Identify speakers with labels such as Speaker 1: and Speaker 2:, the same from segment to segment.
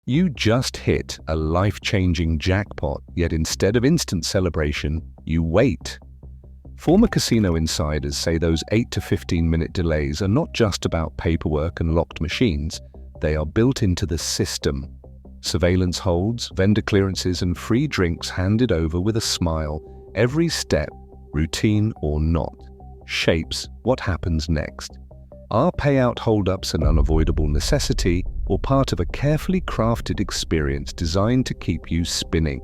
Speaker 1: You just hit a life-changing jackpot, yet instead of instant celebration, you wait. Former casino insiders say those 8 to 15-minute delays are not just about paperwork and locked machines, they are built into the system. Surveillance holds, vendor clearances, and free drinks handed over with a smile. Every step, routine or not, shapes what happens next. Are payout holdups an unavoidable necessity or part of a carefully crafted experience designed to keep you spinning?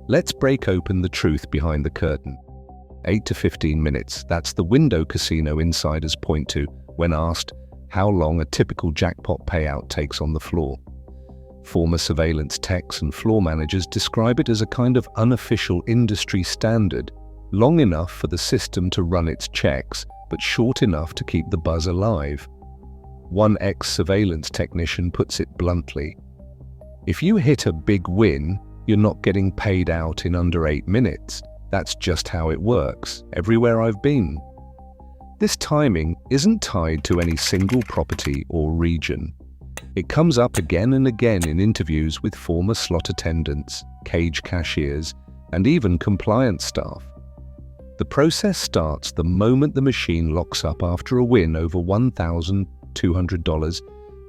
Speaker 1: Let's break open the truth behind the curtain. 8 to 15 minutes, that's the window casino insiders point to when asked how long a typical jackpot payout takes on the floor. Former surveillance techs and floor managers describe it as a kind of unofficial industry standard, long enough for the system to run its checks, but short enough to keep the buzz alive. One ex-surveillance technician puts it bluntly: if you hit a big win, you're not getting paid out in under 8 minutes. That's just how it works, everywhere I've been. This timing isn't tied to any single property or region. It comes up again and again in interviews with former slot attendants, cage cashiers, and even compliance staff. The process starts the moment the machine locks up after a win over $1,200,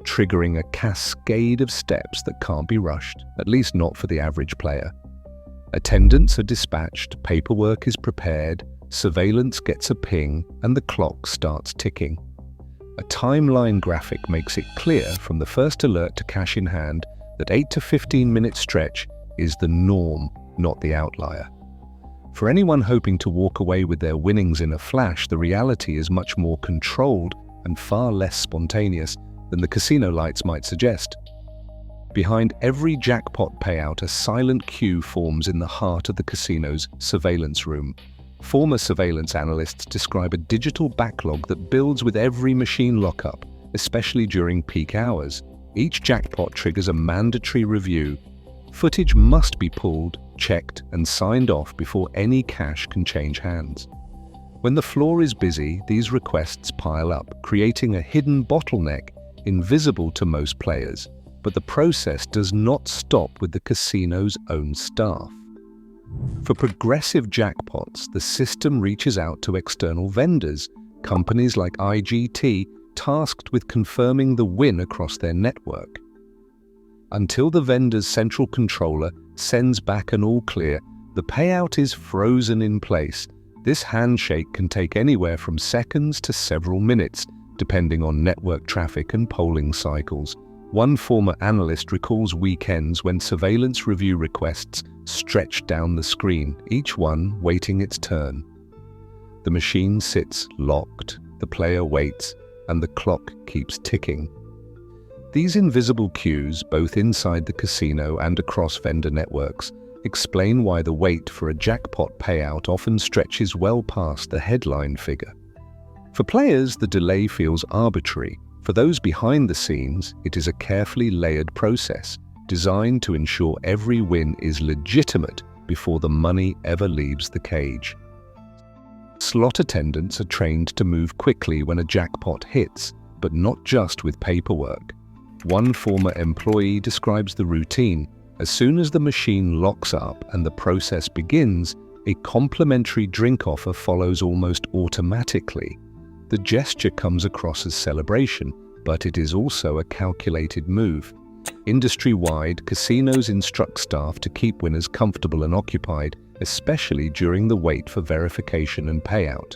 Speaker 1: triggering a cascade of steps that can't be rushed, at least not for the average player. Attendants are dispatched, paperwork is prepared, surveillance gets a ping, and the clock starts ticking. A timeline graphic makes it clear from the first alert to cash in hand that 8 to 15-minute stretch is the norm, not the outlier. For anyone hoping to walk away with their winnings in a flash, the reality is much more controlled and far less spontaneous than the casino lights might suggest. Behind every jackpot payout, a silent queue forms in the heart of the casino's surveillance room. Former surveillance analysts describe a digital backlog that builds with every machine lockup, especially during peak hours. Each jackpot triggers a mandatory review. Footage must be pulled, checked, and signed off before any cash can change hands. When the floor is busy, these requests pile up, creating a hidden bottleneck invisible to most players. But the process does not stop with the casino's own staff. For progressive jackpots, the system reaches out to external vendors, companies like IGT, tasked with confirming the win across their network. Until the vendor's central controller sends back an all-clear, the payout is frozen in place. This handshake can take anywhere from seconds to several minutes, depending on network traffic and polling cycles. One former analyst recalls weekends when surveillance review requests stretched down the screen, each one waiting its turn. The machine sits locked, the player waits, and the clock keeps ticking. These invisible queues, both inside the casino and across vendor networks, explain why the wait for a jackpot payout often stretches well past the headline figure. For players, the delay feels arbitrary. For those behind the scenes, it is a carefully layered process, designed to ensure every win is legitimate before the money ever leaves the cage. Slot attendants are trained to move quickly when a jackpot hits, but not just with paperwork. One former employee describes the routine. As soon as the machine locks up and the process begins, a complimentary drink offer follows almost automatically. The gesture comes across as celebration, but it is also a calculated move. Industry-wide, casinos instruct staff to keep winners comfortable and occupied, especially during the wait for verification and payout.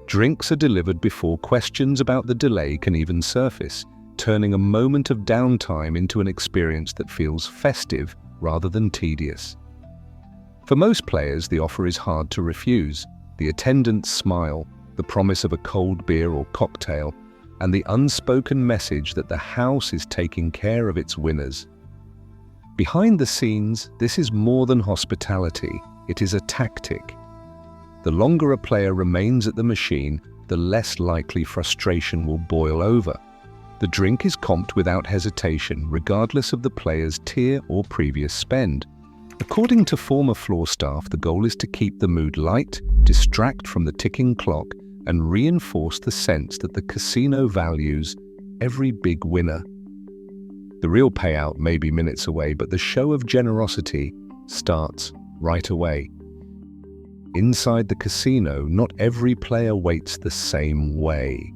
Speaker 1: Drinks are delivered before questions about the delay can even surface, turning a moment of downtime into an experience that feels festive rather than tedious. For most players, the offer is hard to refuse. The attendant's smile, the promise of a cold beer or cocktail, and the unspoken message that the house is taking care of its winners. Behind the scenes, this is more than hospitality, it is a tactic. The longer a player remains at the machine, the less likely frustration will boil over. The drink is comped without hesitation, regardless of the player's tier or previous spend. According to former floor staff, the goal is to keep the mood light, distract from the ticking clock, and reinforce the sense that the casino values every big winner. The real payout may be minutes away, but the show of generosity starts right away. Inside the casino, not every player waits the same way.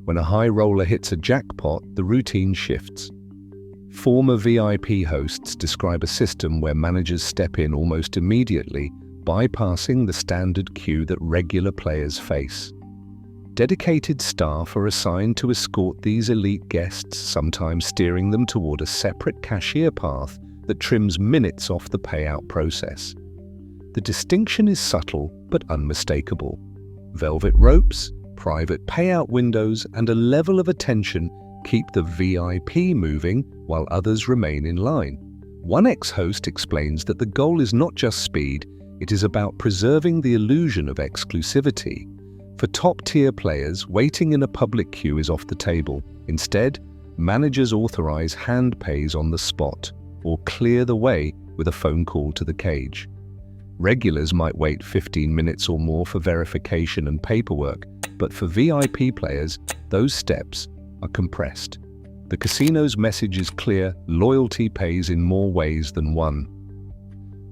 Speaker 1: When a high roller hits a jackpot, the routine shifts. Former VIP hosts describe a system where managers step in almost immediately, bypassing the standard queue that regular players face. Dedicated staff are assigned to escort these elite guests, sometimes steering them toward a separate cashier path that trims minutes off the payout process. The distinction is subtle but unmistakable. Velvet ropes, private payout windows, and a level of attention keep the VIP moving while others remain in line. One ex-host explains that the goal is not just speed, it is about preserving the illusion of exclusivity. For top-tier players, waiting in a public queue is off the table. Instead, managers authorize hand pays on the spot or clear the way with a phone call to the cage. Regulars might wait 15 minutes or more for verification and paperwork, but for VIP players, those steps are compressed. The casino's message is clear: loyalty pays in more ways than one.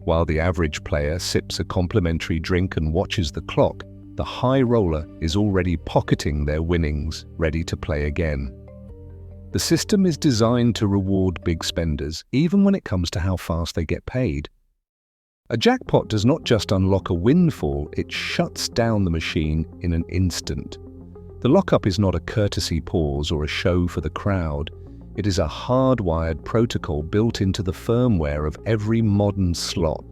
Speaker 1: While the average player sips a complimentary drink and watches the clock, the high roller is already pocketing their winnings, ready to play again. The system is designed to reward big spenders, even when it comes to how fast they get paid. A jackpot does not just unlock a windfall, it shuts down the machine in an instant. The lockup is not a courtesy pause or a show for the crowd. It is a hardwired protocol built into the firmware of every modern slot.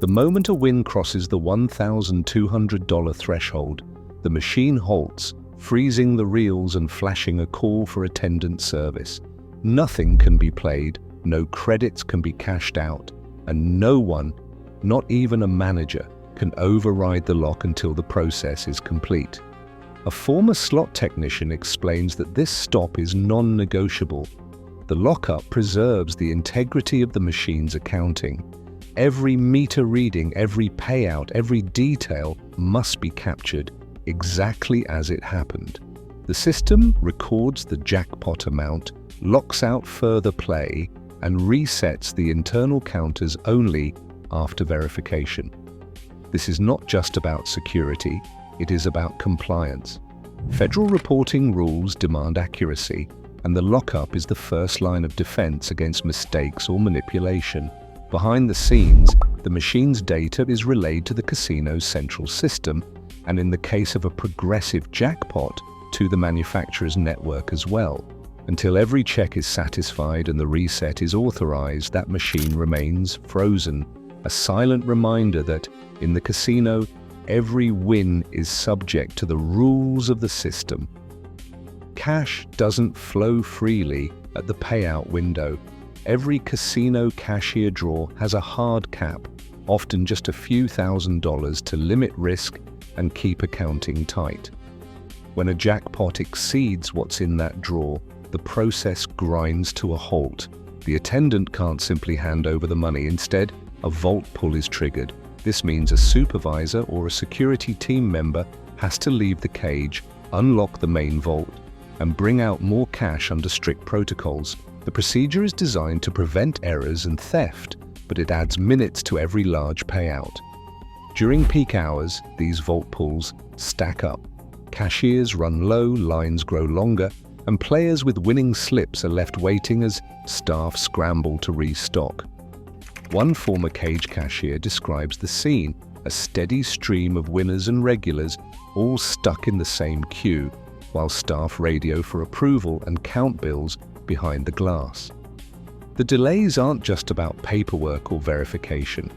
Speaker 1: The moment a win crosses the $1,200 threshold, the machine halts, freezing the reels and flashing a call for attendant service. Nothing can be played, no credits can be cashed out, and no one, not even a manager, can override the lock until the process is complete. A former slot technician explains that this stop is non-negotiable. The lockup preserves the integrity of the machine's accounting. Every meter reading, every payout, every detail must be captured exactly as it happened. The system records the jackpot amount, locks out further play, and resets the internal counters only after verification. This is not just about security, it is about compliance. Federal reporting rules demand accuracy, and the lockup is the first line of defense against mistakes or manipulation. Behind the scenes, the machine's data is relayed to the casino's central system, and in the case of a progressive jackpot, to the manufacturer's network as well. Until every check is satisfied and the reset is authorized, that machine remains frozen, a silent reminder that, in the casino, every win is subject to the rules of the system. Cash doesn't flow freely at the payout window. Every casino cashier draw has a hard cap, often just a few $1,000s to limit risk and keep accounting tight. When a jackpot exceeds what's in that draw, the process grinds to a halt. The attendant can't simply hand over the money. Instead, a vault pull is triggered. This means a supervisor or a security team member has to leave the cage, unlock the main vault, and bring out more cash under strict protocols. The procedure is designed to prevent errors and theft, but it adds minutes to every large payout. During peak hours, these vault pulls stack up. Cashiers run low, lines grow longer, and players with winning slips are left waiting as staff scramble to restock. One former cage cashier describes the scene: a steady stream of winners and regulars, all stuck in the same queue, while staff radio for approval and count bills behind the glass. The delays aren't just about paperwork or verification.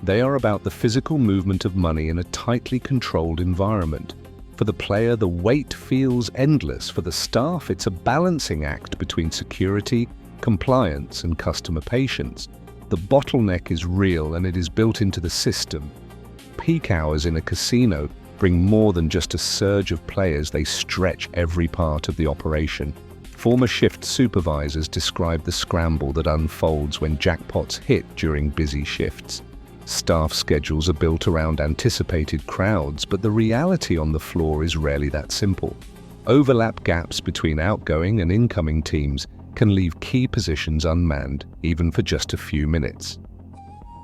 Speaker 1: They are about the physical movement of money in a tightly controlled environment. For the player, the wait feels endless. For the staff, it's a balancing act between security, compliance, and customer patience. The bottleneck is real, and it is built into the system. Peak hours in a casino bring more than just a surge of players, they stretch every part of the operation. Former shift supervisors describe the scramble that unfolds when jackpots hit during busy shifts. Staff schedules are built around anticipated crowds, but the reality on the floor is rarely that simple. Overlap gaps between outgoing and incoming teams can leave key positions unmanned, even for just a few minutes.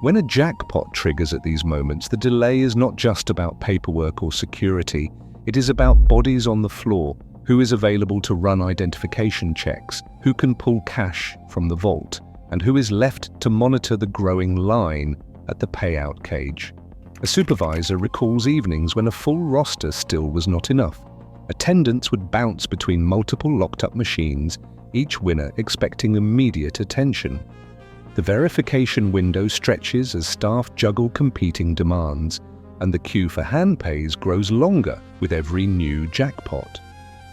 Speaker 1: When a jackpot triggers at these moments, the delay is not just about paperwork or security, it is about bodies on the floor, who is available to run identification checks, who can pull cash from the vault, and who is left to monitor the growing line at the payout cage. A supervisor recalls evenings when a full roster still was not enough. Attendants would bounce between multiple locked-up machines, each winner expecting immediate attention. The verification window stretches as staff juggle competing demands, and the queue for hand pays grows longer with every new jackpot.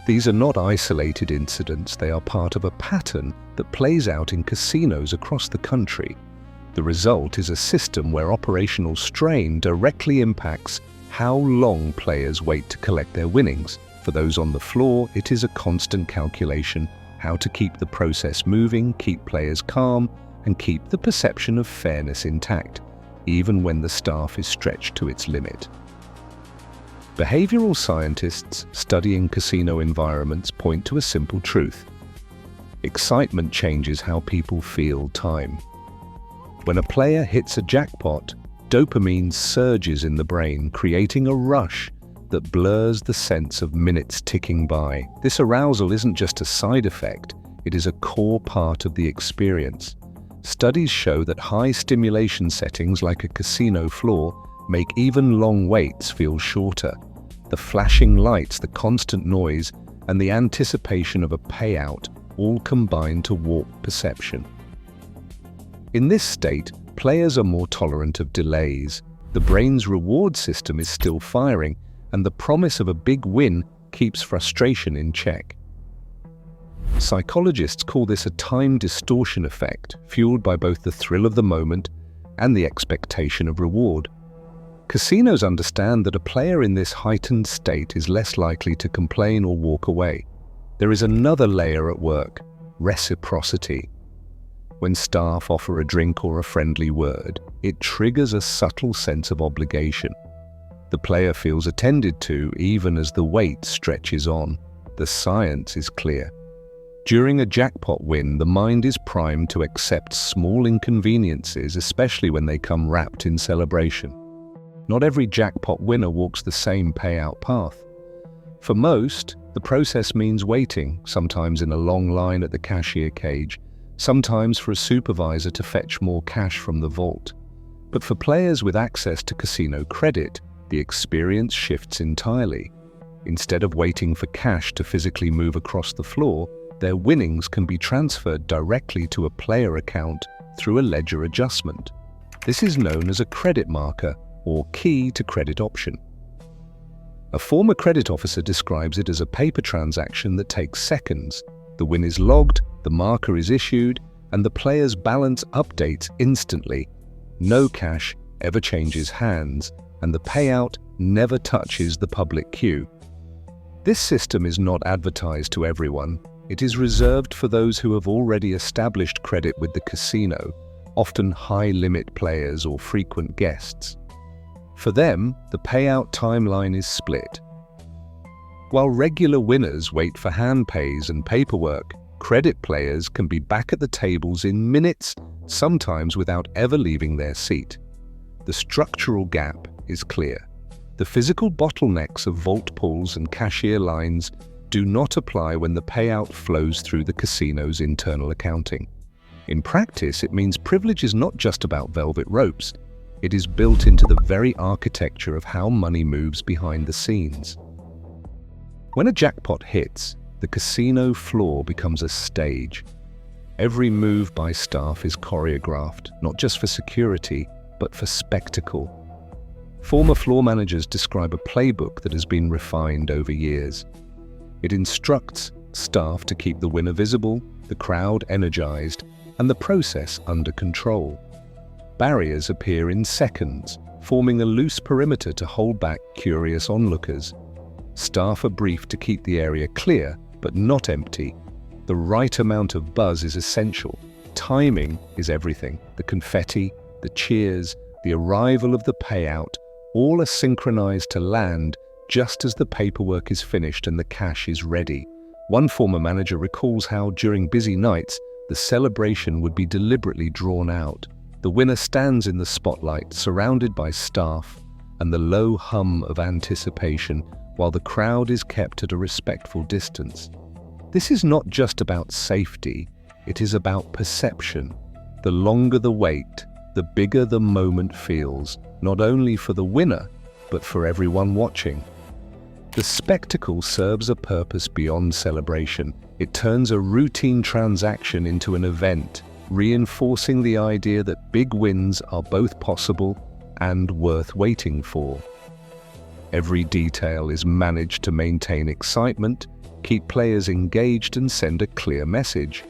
Speaker 1: These are not isolated incidents, they are part of a pattern that plays out in casinos across the country. The result is a system where operational strain directly impacts how long players wait to collect their winnings. For those on the floor, it is a constant calculation, how to keep the process moving, keep players calm, and keep the perception of fairness intact, even when the staff is stretched to its limit. Behavioral scientists studying casino environments point to a simple truth. Excitement changes how people feel time. When a player hits a jackpot, dopamine surges in the brain, creating a rush that blurs the sense of minutes ticking by. This arousal isn't just a side effect, it is a core part of the experience. Studies show that high stimulation settings like a casino floor make even long waits feel shorter. The flashing lights, the constant noise, and the anticipation of a payout all combine to warp perception. In this state, players are more tolerant of delays. The brain's reward system is still firing, and the promise of a big win keeps frustration in check. Psychologists call this a time distortion effect, fueled by both the thrill of the moment and the expectation of reward. Casinos understand that a player in this heightened state is less likely to complain or walk away. There is another layer at work: reciprocity. When staff offer a drink or a friendly word, it triggers a subtle sense of obligation. The player feels attended to even as the wait stretches on. The science is clear. During a jackpot win, the mind is primed to accept small inconveniences, especially when they come wrapped in celebration. Not every jackpot winner walks the same payout path. For most, the process means waiting, sometimes in a long line at the cashier cage, sometimes for a supervisor to fetch more cash from the vault. But for players with access to casino credit, the experience shifts entirely. Instead of waiting for cash to physically move across the floor, their winnings can be transferred directly to a player account through a ledger adjustment. This is known as a credit marker or key to credit option. A former credit officer describes it as a paper transaction that takes seconds. The win is logged, the marker is issued, and the player's balance updates instantly. No cash ever changes hands, and the payout never touches the public queue. This system is not advertised to everyone. It is reserved for those who have already established credit with the casino, often high-limit players or frequent guests. For them, the payout timeline is split. While regular winners wait for hand pays and paperwork, credit players can be back at the tables in minutes, sometimes without ever leaving their seat. The structural gap is clear. The physical bottlenecks of vault pulls and cashier lines do not apply when the payout flows through the casino's internal accounting. In practice, it means privilege is not just about velvet ropes. It is built into the very architecture of how money moves behind the scenes. When a jackpot hits, the casino floor becomes a stage. Every move by staff is choreographed, not just for security, but for spectacle. Former floor managers describe a playbook that has been refined over years. It instructs staff to keep the winner visible, the crowd energized, and the process under control. Barriers appear in seconds, forming a loose perimeter to hold back curious onlookers. Staff are briefed to keep the area clear, but not empty. The right amount of buzz is essential. Timing is everything. The confetti, the cheers, the arrival of the payout, all are synchronized to land just as the paperwork is finished and the cash is ready. One former manager recalls how, during busy nights, the celebration would be deliberately drawn out. The winner stands in the spotlight, surrounded by staff and the low hum of anticipation, while the crowd is kept at a respectful distance. This is not just about safety, it is about perception. The longer the wait, the bigger the moment feels, not only for the winner, but for everyone watching. The spectacle serves a purpose beyond celebration. It turns a routine transaction into an event, reinforcing the idea that big wins are both possible and worth waiting for. Every detail is managed to maintain excitement, keep players engaged, and send a clear message.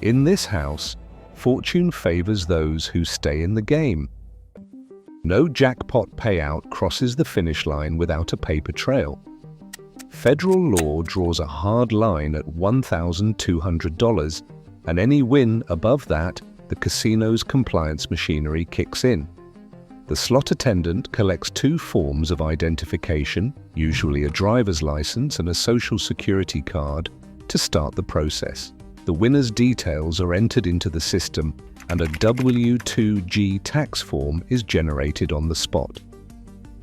Speaker 1: In this house, fortune favors those who stay in the game. No jackpot payout crosses the finish line without a paper trail. Federal law draws a hard line at $1,200, and any win above that, the casino's compliance machinery kicks in. The slot attendant collects two forms of identification, usually a driver's license and a social security card, to start the process. The winner's details are entered into the system, and a W-2G tax form is generated on the spot.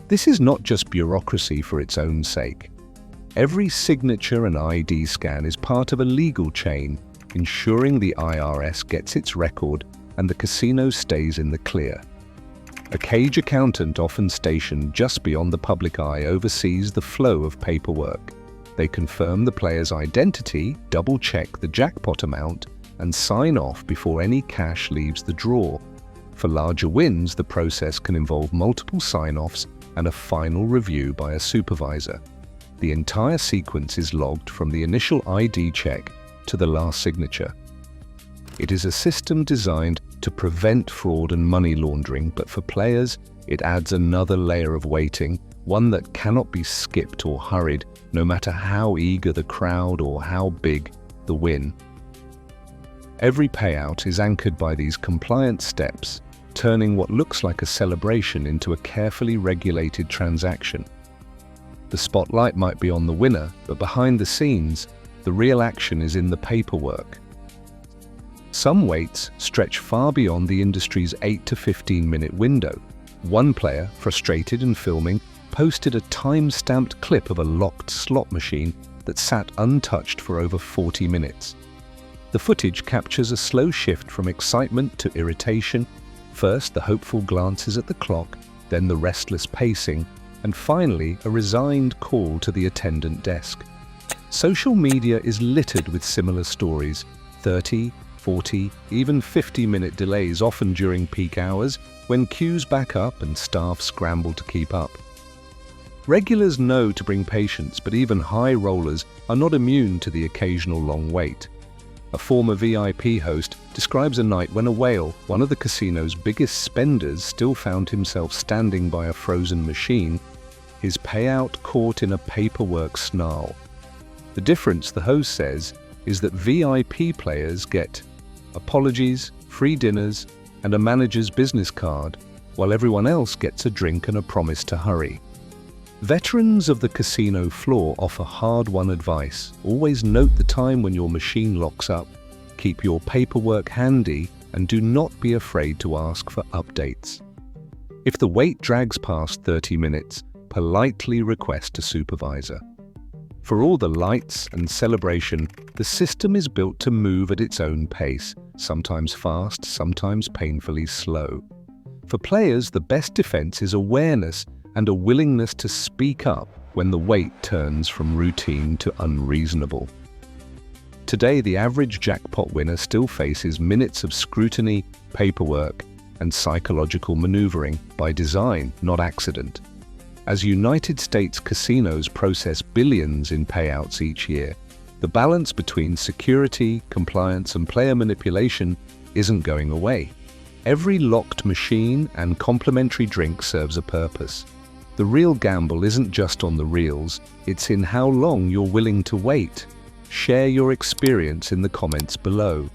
Speaker 1: This is not just bureaucracy for its own sake. Every signature and ID scan is part of a legal chain, ensuring the IRS gets its record and the casino stays in the clear. A cage accountant, often stationed just beyond the public eye, oversees the flow of paperwork. They confirm the player's identity, double-check the jackpot amount, and sign off before any cash leaves the drawer. For larger wins, the process can involve multiple sign-offs and a final review by a supervisor. The entire sequence is logged from the initial ID check to the last signature. It is a system designed to prevent fraud and money laundering, but for players, it adds another layer of waiting, one that cannot be skipped or hurried, no matter how eager the crowd or how big the win. Every payout is anchored by these compliance steps, turning what looks like a celebration into a carefully regulated transaction. The spotlight might be on the winner, but behind the scenes, the real action is in the paperwork. Some waits stretch far beyond the industry's 8 to 15-minute window. One player, frustrated and filming, posted a time-stamped clip of a locked slot machine that sat untouched for over 40 minutes. The footage captures a slow shift from excitement to irritation, first the hopeful glances at the clock, then the restless pacing, and finally a resigned call to the attendant desk. Social media is littered with similar stories, 30, 40, even 50-minute delays, often during peak hours, when queues back up and staff scramble to keep up. Regulars know to bring patience, but even high rollers are not immune to the occasional long wait. A former VIP host describes a night when a whale, one of the casino's biggest spenders, still found himself standing by a frozen machine, his payout caught in a paperwork snarl. The difference, the host says, is that VIP players get apologies, free dinners, and a manager's business card, while everyone else gets a drink and a promise to hurry. Veterans of the casino floor offer hard-won advice. Always note the time when your machine locks up, keep your paperwork handy, and do not be afraid to ask for updates. If the wait drags past 30 minutes, politely request a supervisor. For all the lights and celebration, the system is built to move at its own pace, sometimes fast, sometimes painfully slow. For players, the best defense is awareness and a willingness to speak up when the wait turns from routine to unreasonable. Today, the average jackpot winner still faces minutes of scrutiny, paperwork, and psychological maneuvering by design, not accident. As United States casinos process billions in payouts each year, the balance between security, compliance, and player manipulation isn't going away. Every locked machine and complimentary drink serves a purpose. The real gamble isn't just on the reels, it's in how long you're willing to wait. Share your experience in the comments below.